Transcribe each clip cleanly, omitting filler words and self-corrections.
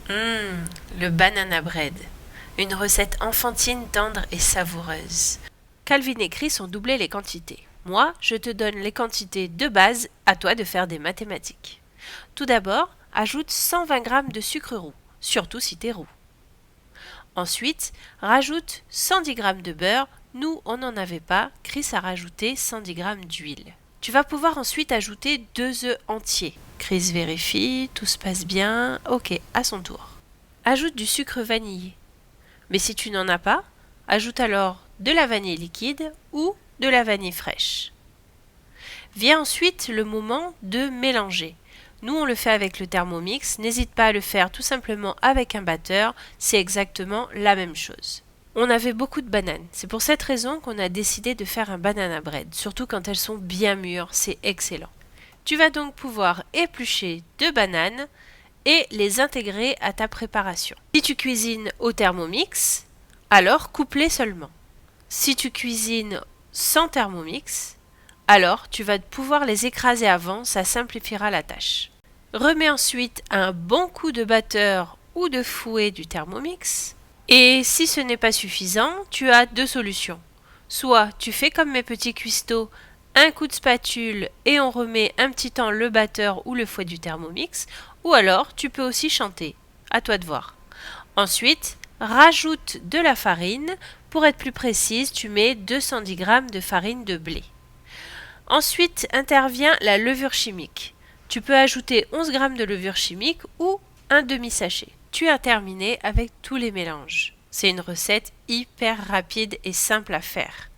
Le banana bread. Une recette enfantine, tendre et savoureuse. Calvin et Chris ont doublé les quantités. Moi, je te donne les quantités de base, à toi de faire des mathématiques. Tout d'abord, ajoute 120 g de sucre roux, surtout si t'es roux. Ensuite, rajoute 110 g de beurre. Nous, on n'en avait pas. Chris a rajouté 110 g d'huile. Tu vas pouvoir ensuite ajouter 2 œufs entiers. Chris vérifie, tout se passe bien. Ok, à son tour. Ajoute du sucre vanillé. Mais si tu n'en as pas, ajoute alors de la vanille liquide ou de la vanille fraîche. Vient ensuite le moment de mélanger. Nous, on le fait avec le Thermomix. N'hésite pas à le faire tout simplement avec un batteur. C'est exactement la même chose. On avait beaucoup de bananes. C'est pour cette raison qu'on a décidé de faire un banana bread. Surtout quand elles sont bien mûres. C'est excellent. Tu vas donc pouvoir éplucher 2 bananes et les intégrer à ta préparation. Si tu cuisines au Thermomix, alors coupe-les seulement. Si tu cuisines sans Thermomix, alors tu vas pouvoir les écraser avant, ça simplifiera la tâche. Remets ensuite un bon coup de batteur ou de fouet du Thermomix. Et si ce n'est pas suffisant, tu as 2 solutions. Soit tu fais comme mes petits cuistots, un coup de spatule et on remet un petit temps le batteur ou le fouet du Thermomix, ou alors tu peux aussi chanter. À toi de voir. Ensuite, rajoute de la farine. Pour être plus précise, tu mets 210 g de farine de blé. Ensuite intervient la levure chimique. Tu peux ajouter 11 g de levure chimique ou un demi-sachet. Tu as terminé avec tous les mélanges. C'est une recette hyper rapide et simple à faire.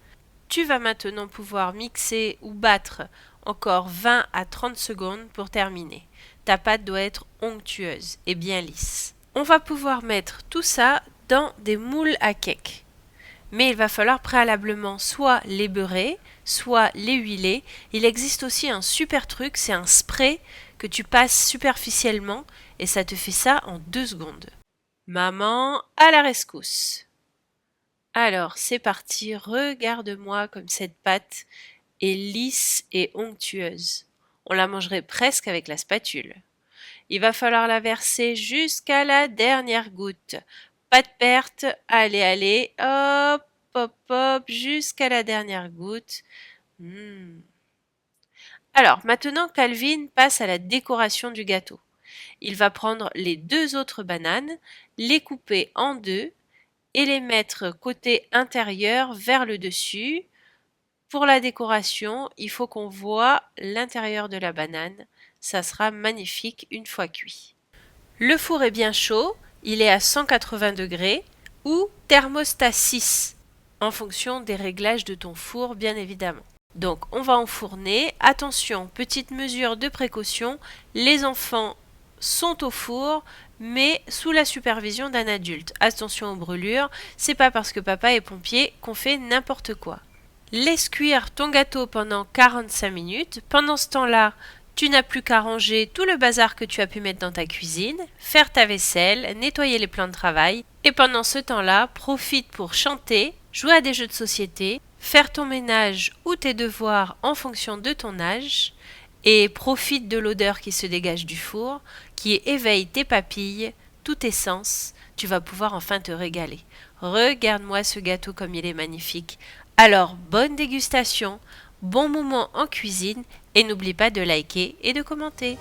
Tu vas maintenant pouvoir mixer ou battre encore 20 à 30 secondes pour terminer. Ta pâte doit être onctueuse et bien lisse. On va pouvoir mettre tout ça dans des moules à cake. Mais il va falloir préalablement soit les beurrer, soit les huiler. Il existe aussi un super truc, c'est un spray que tu passes superficiellement et ça te fait ça en 2 secondes. Maman, à la rescousse. Alors, c'est parti, regarde-moi comme cette pâte est lisse et onctueuse. On la mangerait presque avec la spatule. Il va falloir la verser jusqu'à la dernière goutte. Pas de perte, allez, allez, hop, hop, hop, jusqu'à la dernière goutte. Alors, maintenant, Calvin passe à la décoration du gâteau. Il va prendre les 2 autres bananes, les couper en 2 et les mettre côté intérieur vers le dessus. Pour la décoration, il faut qu'on voit l'intérieur de la banane. Ça sera magnifique une fois cuit. Le four est bien chaud, il est à 180 degrés ou thermostat 6, en fonction des réglages de ton four bien évidemment. Donc on va enfourner. Attention, petite mesure de précaution, les enfants sont au four, mais sous la supervision d'un adulte. Attention aux brûlures, c'est pas parce que papa est pompier qu'on fait n'importe quoi. Laisse cuire ton gâteau pendant 45 minutes. Pendant ce temps-là, tu n'as plus qu'à ranger tout le bazar que tu as pu mettre dans ta cuisine, faire ta vaisselle, nettoyer les plans de travail. Et pendant ce temps-là, profite pour chanter, jouer à des jeux de société, faire ton ménage ou tes devoirs en fonction de ton âge. Et profite de l'odeur qui se dégage du four, qui éveille tes papilles, tous tes sens. Tu vas pouvoir enfin te régaler. Regarde-moi ce gâteau comme il est magnifique. Alors, bonne dégustation, bon moment en cuisine et n'oublie pas de liker et de commenter.